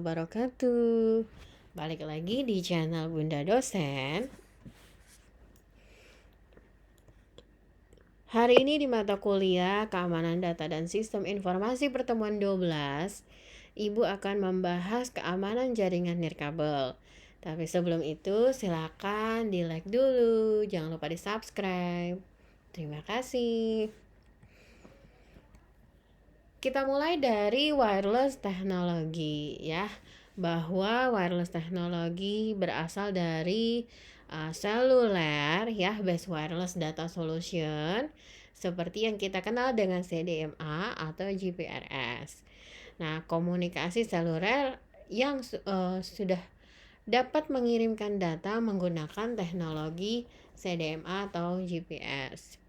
Wabarakatuh. Balik lagi di channel Bunda Dosen. Hari ini di mata kuliah Keamanan Data dan Sistem Informasi pertemuan 12, Ibu akan membahas keamanan jaringan nirkabel. Tapi sebelum itu silakan di like dulu, jangan lupa di subscribe. Terima kasih. Kita mulai dari wireless teknologi ya, bahwa wireless teknologi berasal dari seluler ya, based wireless data solution, seperti yang kita kenal dengan CDMA atau GPRS. Nah, komunikasi seluler yang sudah dapat mengirimkan data menggunakan teknologi CDMA atau GPRS.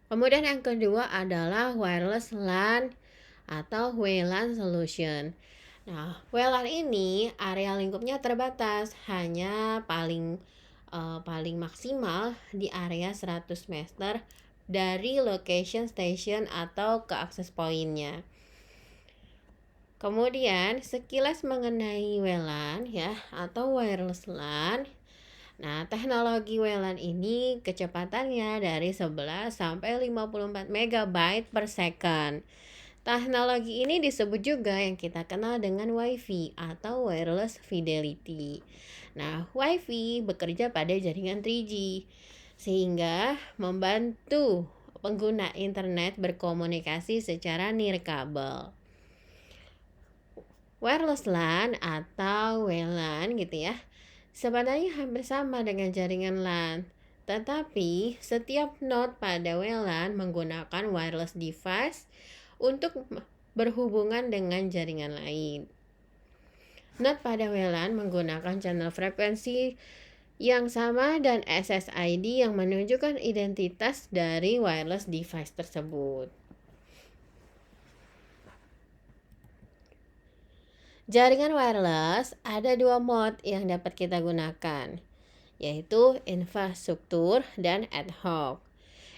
Kemudian yang kedua adalah wireless LAN atau WLAN solution. Nah, WLAN ini area lingkupnya terbatas, hanya paling maksimal di area 100 meter dari location station atau ke akses pointnya. Kemudian sekilas mengenai WLAN ya atau wireless LAN. Nah, teknologi WLAN ini kecepatannya dari 11 sampai 54 MB per second. Teknologi ini disebut juga yang kita kenal dengan Wi-Fi atau Wireless Fidelity. Nah, Wi-Fi bekerja pada jaringan 3G sehingga membantu pengguna internet berkomunikasi secara nirkabel. Wireless LAN atau WLAN gitu ya, sebenarnya hampir sama dengan jaringan LAN, tetapi setiap node pada WLAN menggunakan wireless device untuk berhubungan dengan jaringan lain. Node pada WLAN menggunakan channel frekuensi yang sama dan SSID yang menunjukkan identitas dari wireless device tersebut. Jaringan wireless ada dua mode yang dapat kita gunakan, yaitu infrastruktur dan ad hoc.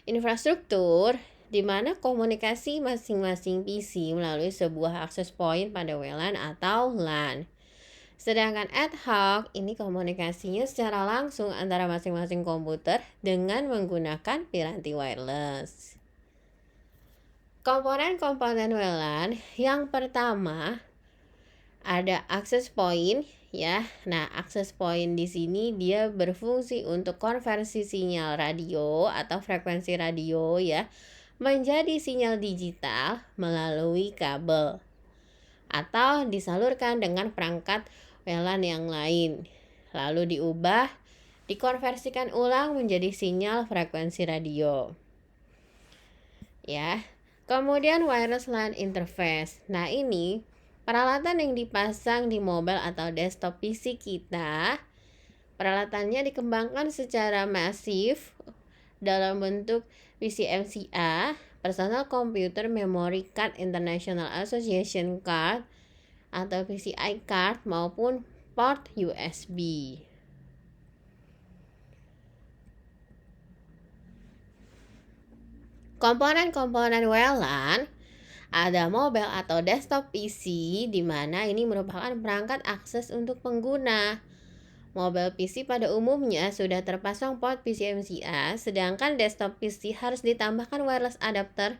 Infrastruktur di mana komunikasi masing-masing PC melalui sebuah akses point pada WLAN atau LAN. Sedangkan ad hoc ini komunikasinya secara langsung antara masing-masing komputer dengan menggunakan piranti wireless. Komponen-komponen WLAN yang pertama ada access point ya. Nah, access point di sini dia berfungsi untuk konversi sinyal radio atau frekuensi radio ya menjadi sinyal digital melalui kabel atau disalurkan dengan perangkat WLAN yang lain. Lalu dikonversikan ulang menjadi sinyal frekuensi radio. Ya. Kemudian wireless LAN interface. Nah, ini peralatan yang dipasang di mobile atau desktop PC kita. Peralatannya dikembangkan secara masif dalam bentuk PCMCA, Personal Computer Memory Card International Association Card atau PCI card maupun port USB. Komponen-komponen WLAN ada mobile atau desktop PC, di mana ini merupakan perangkat akses untuk pengguna. Mobile PC pada umumnya sudah terpasang port PCMCA, sedangkan desktop PC harus ditambahkan wireless adapter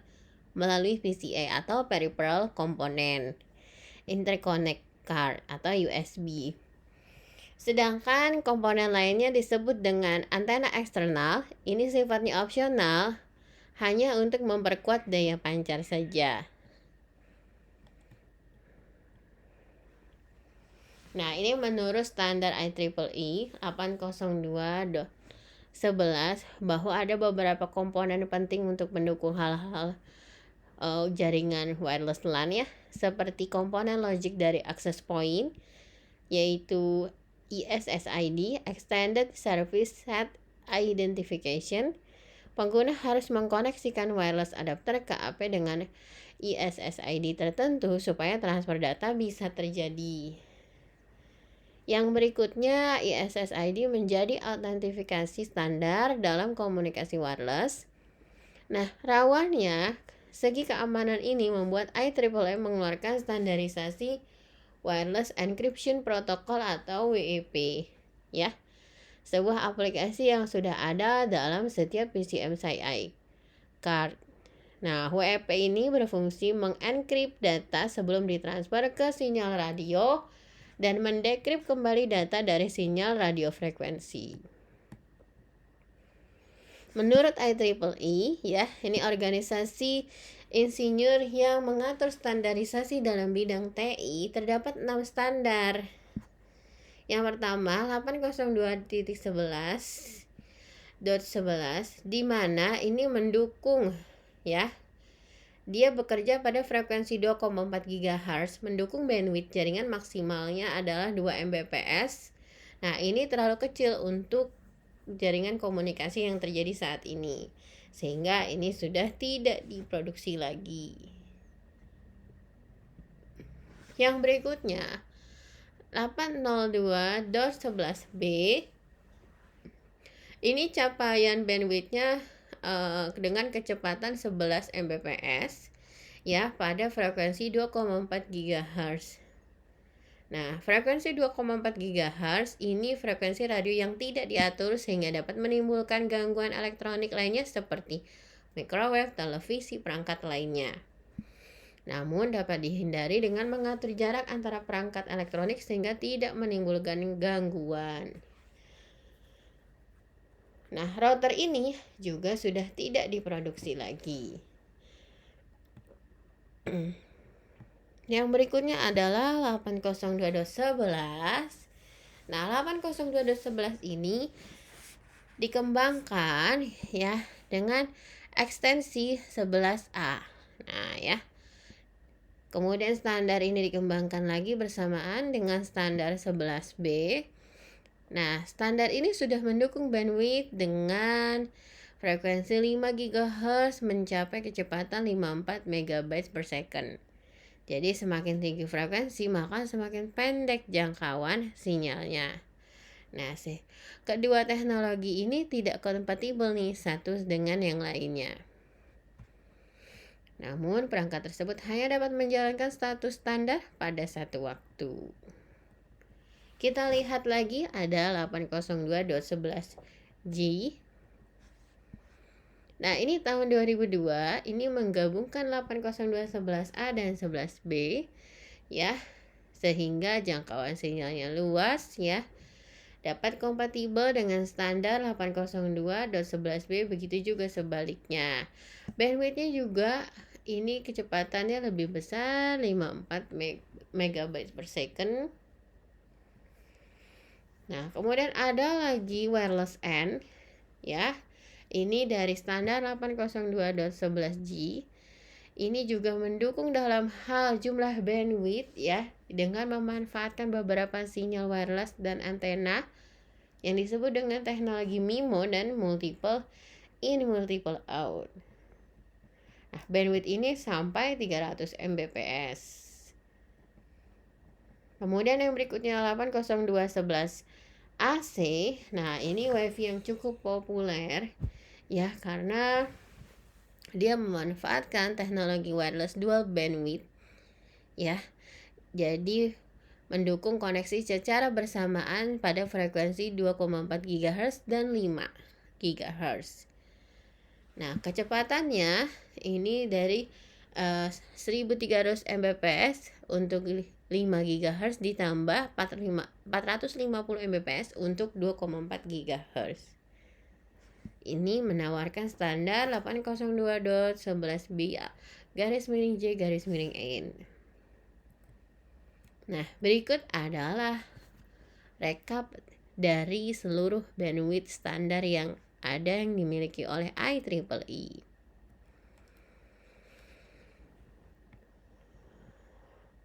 melalui PCA atau Peripheral Component Interconnect Card atau USB. Sedangkan komponen lainnya disebut dengan antena eksternal, ini sifatnya opsional, hanya untuk memperkuat daya pancar saja. Nah, ini menurut standar IEEE 802.11 bahwa ada beberapa komponen penting untuk mendukung hal-hal jaringan wireless LAN ya, seperti komponen logik dari access point, yaitu ESSID, Extended Service Set Identification. Pengguna harus mengkoneksikan wireless adapter ke AP dengan ESSID tertentu supaya transfer data bisa terjadi. Yang berikutnya, ESSID menjadi autentifikasi standar dalam komunikasi wireless. Nah, rawannya segi keamanan ini membuat IEEE mengeluarkan standarisasi Wireless Encryption Protocol atau WEP, ya. Sebuah aplikasi yang sudah ada dalam setiap PCMCI card. Nah, WEP ini berfungsi mengenkrip data sebelum ditransfer ke sinyal radio dan mendekrip kembali data dari sinyal radio frekuensi. Menurut IEEE, ya, ini organisasi insinyur yang mengatur standarisasi dalam bidang TI, terdapat 6 standar. Yang pertama, 802.11.11 di mana ini mendukung, ya. Dia bekerja pada frekuensi 2,4 GHz, mendukung bandwidth jaringan maksimalnya adalah 2 Mbps. Nah, ini terlalu kecil untuk jaringan komunikasi yang terjadi saat ini, sehingga ini sudah tidak diproduksi lagi. Yang berikutnya, 802.11b, ini capaian bandwidthnya dengan kecepatan 11 Mbps, ya, pada frekuensi 2,4 GHz. Nah, frekuensi 2,4 GHz ini frekuensi radio yang tidak diatur sehingga dapat menimbulkan gangguan elektronik lainnya seperti microwave, televisi, perangkat lainnya. Namun dapat dihindari dengan mengatur jarak antara perangkat elektronik sehingga tidak menimbulkan gangguan. Nah, router ini juga sudah tidak diproduksi lagi. Yang berikutnya adalah 802.11. Nah, 802.11 ini dikembangkan, ya, dengan ekstensi 11A. Nah, ya. Kemudian standar ini dikembangkan lagi bersamaan dengan standar 11B. Nah, standar ini sudah mendukung bandwidth dengan frekuensi 5 GHz mencapai kecepatan 54 MB per second. Jadi semakin tinggi frekuensi maka semakin pendek jangkauan sinyalnya. Nah, kedua teknologi ini tidak kompatibel nih satu dengan yang lainnya. Namun perangkat tersebut hanya dapat menjalankan status standar pada satu waktu. Kita lihat lagi ada 802.11g. Nah, ini tahun 2002, ini menggabungkan 802.11a dan 11b, ya, sehingga jangkauan sinyalnya luas, ya, dapat kompatibel dengan standar 802.11b, begitu juga sebaliknya. Bandwidthnya juga ini kecepatannya lebih besar, 54 MB per second. Nah, kemudian ada lagi wireless N, ya. Ini dari standar 802.11g. Ini juga mendukung dalam hal jumlah bandwidth, ya, dengan memanfaatkan beberapa sinyal wireless dan antena yang disebut dengan teknologi MIMO dan multiple in multiple out. Nah, bandwidth ini sampai 300 Mbps. Kemudian yang berikutnya 802.11 AC. Nah, ini WiFi yang cukup populer, ya, karena dia memanfaatkan teknologi wireless dual bandwidth, ya. Jadi mendukung koneksi secara bersamaan pada frekuensi 2,4 GHz dan 5 GHz. Nah, kecepatannya ini dari 1300 Mbps untuk 5 GHz ditambah 450 Mbps untuk 2,4 GHz. Ini menawarkan standar 802.11b /J/N. Nah, berikut adalah rekap dari seluruh bandwidth standar yang ada yang dimiliki oleh IEEE.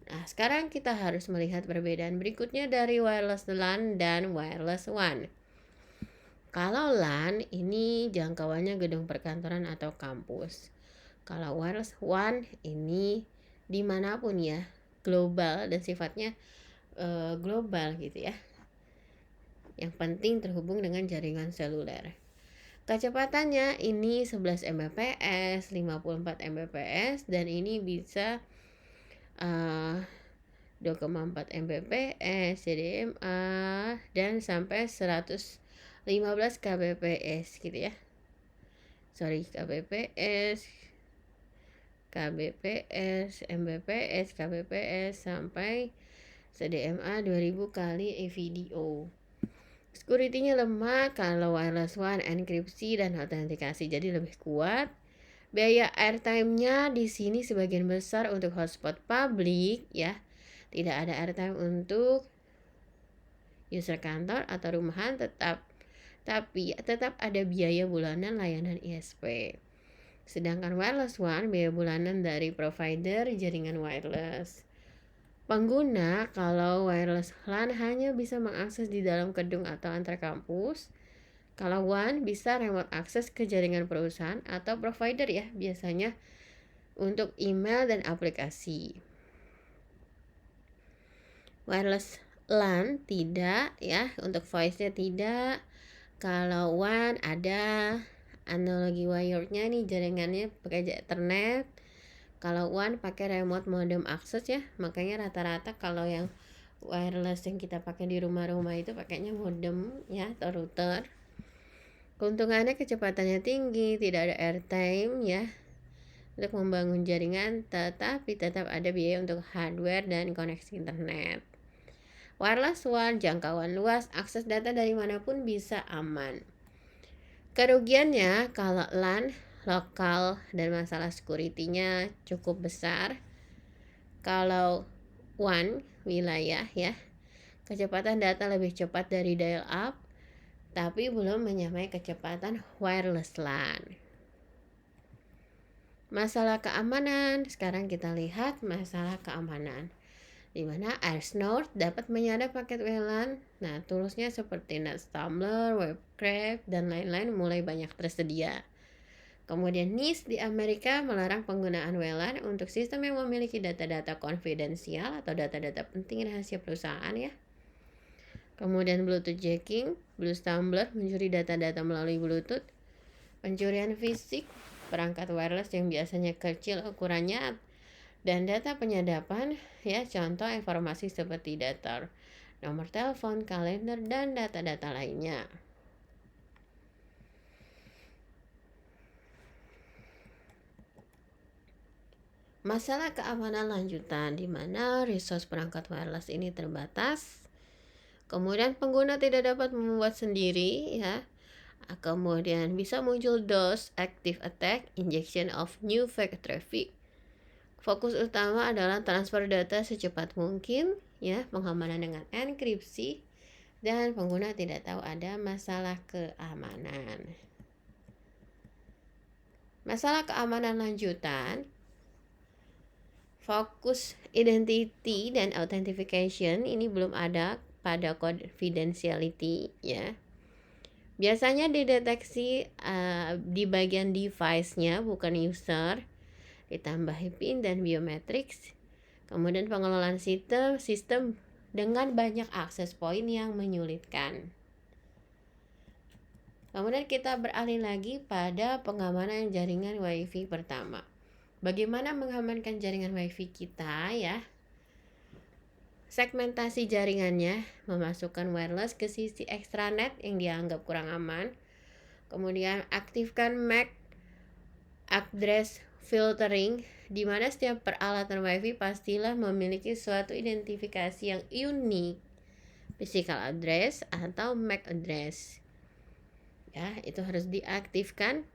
Nah, sekarang kita harus melihat perbedaan berikutnya dari wireless LAN dan wireless WAN. Kalau LAN ini jangkauannya gedung perkantoran atau kampus. Kalau wireless WAN ini dimanapun, ya, global dan sifatnya global gitu, ya. Yang penting terhubung dengan jaringan seluler. Kecepatannya ini 11 Mbps, 54 Mbps, dan ini bisa 2,4 Mbps, CDMA, dan sampai 115 kbps gitu ya. kbps, Mbps, kbps, sampai CDMA 2000 kali video. Security-nya lemah kalau wireless WAN, enkripsi dan autentikasi, jadi lebih kuat. Biaya airtime-nya di sini sebagian besar untuk hotspot publik ya. Tidak ada airtime untuk user kantor atau rumahan, tapi tetap ada biaya bulanan layanan ISP. Sedangkan wireless WAN biaya bulanan dari provider jaringan wireless. Pengguna kalau wireless LAN hanya bisa mengakses di dalam gedung atau antar kampus. Kalau WAN bisa remote akses ke jaringan perusahaan atau provider ya, biasanya untuk email dan aplikasi. Wireless LAN tidak ya, untuk voice-nya tidak. Kalau WAN ada analogi wired-nya nih, jaringannya pakai Ethernet. Kalau WAN pakai remote modem access ya, makanya rata-rata kalau yang wireless yang kita pakai di rumah-rumah itu pakainya modem ya atau router. Keuntungannya kecepatannya tinggi, tidak ada airtime ya untuk membangun jaringan, tetapi tetap ada biaya untuk hardware dan koneksi internet. Wireless WAN jangkauan luas, akses data dari manapun bisa aman. Kerugiannya kalau LAN lokal dan masalah security-nya cukup besar. Kalau WAN wilayah ya, kecepatan data lebih cepat dari dial up, tapi belum menyamai kecepatan wireless LAN. Masalah keamanan, sekarang kita lihat masalah keamanan, di mana AirSnort dapat menyadap paket WLAN. Nah, toolsnya seperti NetStumbler, Webcraft, dan lain-lain mulai banyak tersedia. Kemudian NIST di Amerika melarang penggunaan WLAN untuk sistem yang memiliki data-data konfidensial atau data-data penting rahasia perusahaan ya. Kemudian Bluetooth jacking, BlueStumbler mencuri data-data melalui Bluetooth. Pencurian fisik, perangkat wireless yang biasanya kecil ukurannya dan data penyadapan ya, contoh informasi seperti data nomor telepon, kalender, dan data-data lainnya. Masalah keamanan lanjutan, di mana resource perangkat wireless ini terbatas. Kemudian pengguna tidak dapat membuat sendiri ya. Kemudian bisa muncul DOS, active attack, injection of new fake traffic. Fokus utama adalah transfer data secepat mungkin ya, pengamanan dengan enkripsi, dan pengguna tidak tahu ada masalah keamanan. Masalah keamanan lanjutan, fokus identity dan authentication ini belum ada pada confidentiality ya. Biasanya dideteksi di bagian device-nya, bukan user. Ditambahi PIN dan biometrics. Kemudian pengelolaan sistem dengan banyak akses point yang menyulitkan. Kemudian kita beralih lagi pada pengamanan jaringan WiFi pertama. Bagaimana mengamankan jaringan WiFi kita ya? Segmentasi jaringannya, memasukkan wireless ke sisi extranet yang dianggap kurang aman. Kemudian aktifkan MAC address filtering, di mana setiap peralatan WiFi pastilah memiliki suatu identifikasi yang unik, physical address atau MAC address. Ya, itu harus diaktifkan.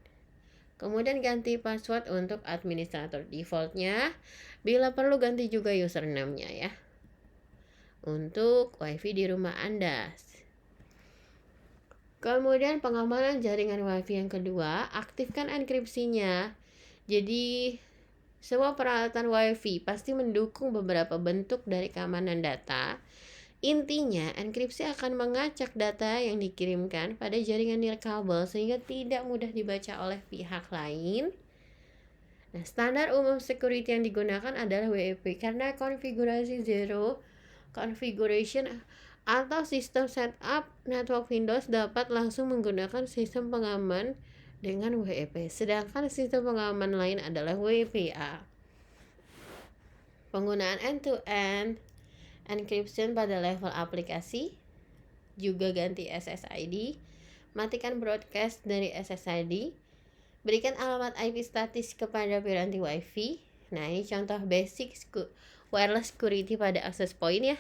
Kemudian ganti password untuk administrator defaultnya. Bila perlu ganti juga username-nya ya. Untuk WiFi di rumah Anda. Kemudian pengamanan jaringan WiFi yang kedua, aktifkan enkripsinya. Jadi semua peralatan WiFi pasti mendukung beberapa bentuk dari keamanan data. Intinya, enkripsi akan mengacak data yang dikirimkan pada jaringan nirkabel sehingga tidak mudah dibaca oleh pihak lain. Nah, standar umum security yang digunakan adalah WEP karena konfigurasi zero configuration atau sistem setup network Windows dapat langsung menggunakan sistem pengaman dengan WEP, sedangkan sistem pengaman lain adalah WPA. Penggunaan end-to-end encryption pada level aplikasi, juga ganti SSID, matikan broadcast dari SSID, berikan alamat IP statis kepada piranti WiFi. Nah, ini contoh basic wireless security pada access point ya.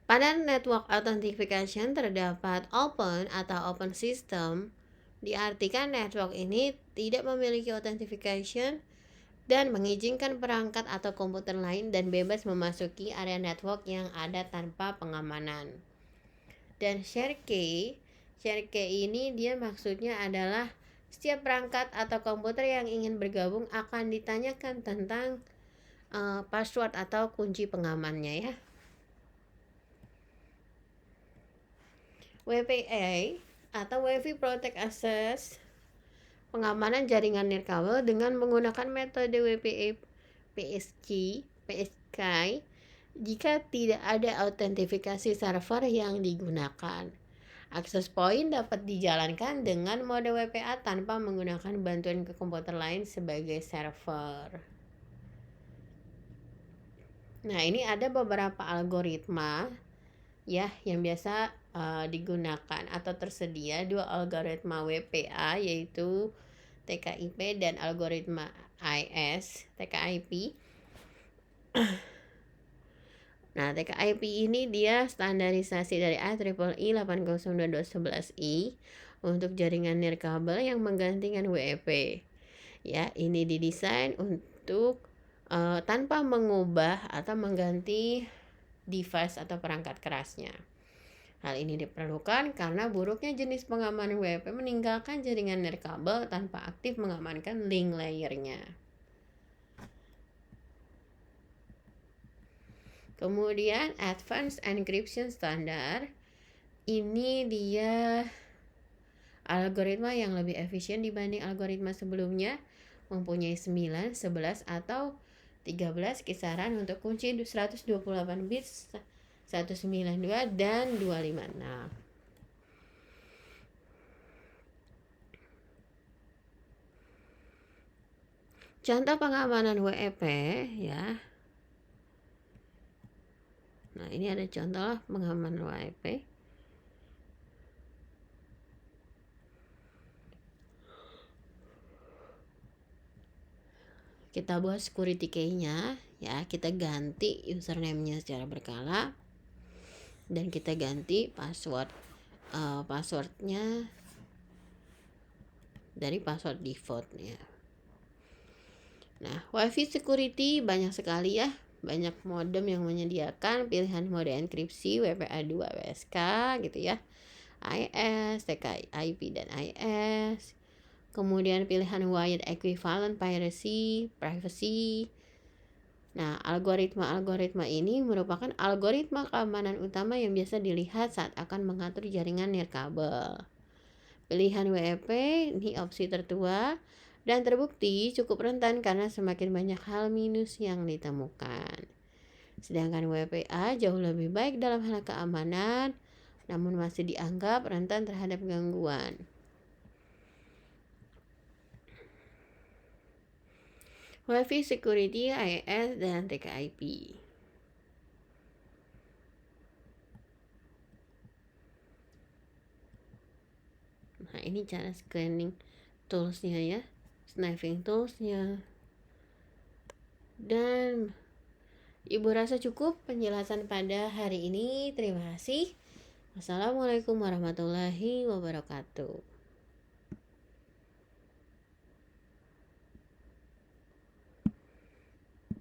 Pada network authentication terdapat open atau open system, diartikan network ini tidak memiliki authentication dan mengizinkan perangkat atau komputer lain dan bebas memasuki area network yang ada tanpa pengamanan. Dan share key ini dia maksudnya adalah setiap perangkat atau komputer yang ingin bergabung akan ditanyakan tentang password atau kunci pengamannya ya. WPA atau Wi-Fi Protect Access, pengamanan jaringan nirkabel dengan menggunakan metode WPA PSK jika tidak ada autentifikasi server yang digunakan. Access point dapat dijalankan dengan mode WPA tanpa menggunakan bantuan ke komputer lain sebagai server. Nah, ini ada beberapa algoritma ya yang biasa digunakan atau tersedia dua algoritma WPA yaitu TKIP dan algoritma TKIP. Nah, TKIP ini dia standarisasi dari IEEE 802.11i untuk jaringan nirkabel yang menggantikan WEP. Ya, ini didesain untuk tanpa mengubah atau mengganti device atau perangkat kerasnya. Hal ini diperlukan karena buruknya jenis pengamanan WEP meninggalkan jaringan nirkabel tanpa aktif mengamankan link layernya. Kemudian Advanced Encryption Standard, ini dia algoritma yang lebih efisien dibanding algoritma sebelumnya, mempunyai 9, 11 atau 13 kisaran untuk kunci 128 bits, 192 dan 256. Contoh pengamanan WEP ya. Nah, ini ada contoh pengamanan WEP. Kita buat security key-nya ya, kita ganti username-nya secara berkala dan kita ganti passwordnya dari password defaultnya. Nah, WiFi security banyak sekali ya, banyak modem yang menyediakan pilihan mode enkripsi WPA2 WSK gitu ya, IS, TKIP dan IS. Kemudian pilihan wired equivalent privacy. Nah, algoritma ini merupakan algoritma keamanan utama yang biasa dilihat saat akan mengatur jaringan nirkabel. Pilihan WEP ini opsi tertua dan terbukti cukup rentan karena semakin banyak hal minus yang ditemukan. Sedangkan WPA jauh lebih baik dalam hal keamanan, namun masih dianggap rentan terhadap gangguan. WiFi security, IS dan TKIP. Nah, ini cara scanning toolsnya ya, sniping toolsnya. Dan Ibu rasa cukup penjelasan pada hari ini. Terima kasih. Wassalamualaikum warahmatullahi wabarakatuh.